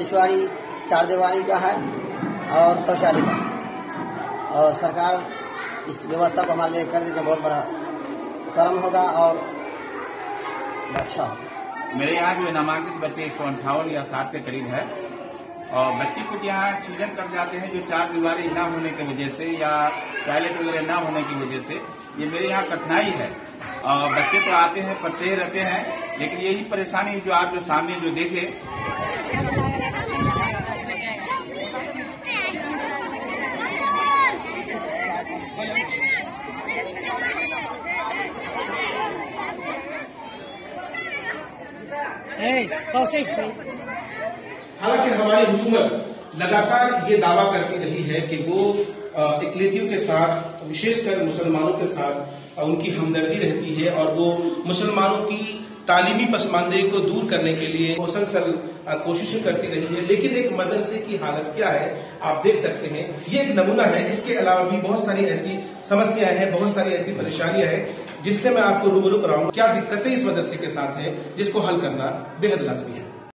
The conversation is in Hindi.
पिछवाड़ी 4 दीवारी का है और शौचालय का, और सरकार इस व्यवस्था को हमारे लिए करने का बहुत बड़ा कर्म होगा और अच्छा होगा। मेरे यहाँ जो नामांकित बच्चे 158 या 60 के करीब है, और बच्चे कुछ यहाँ एक्सीडेंट कर जाते हैं जो 4 दीवारी न होने की वजह से या टॉयलेट वगैरह न होने की वजह से। ये मेरे यहाँ कठिनाई है। और बच्चे तो आते हैं, पढ़ते रहते हैं, लेकिन यही परेशानी जो आप जो सामने जो देखे हालांकि हमारी हुकूमत लगातार ये दावा करती रही है कि वो इकलियतियों के साथ, विशेषकर मुसलमानों के साथ उनकी हमदर्दी रहती है और वो मुसलमानों की तालीमी पसमानदगी को दूर करने के लिए मुसलसल कोशिशें करती रही है। लेकिन एक मदरसे की हालत क्या है आप देख सकते हैं, ये एक नमूना है। इसके अलावा भी बहुत सारी ऐसी समस्याएं हैं, बहुत सारी ऐसी परेशानियां हैं जिससे मैं आपको रूबरू कराऊंगा। क्या दिक्कतें इस मदरसे के साथ हैं जिसको हल करना बेहद लाजमी है।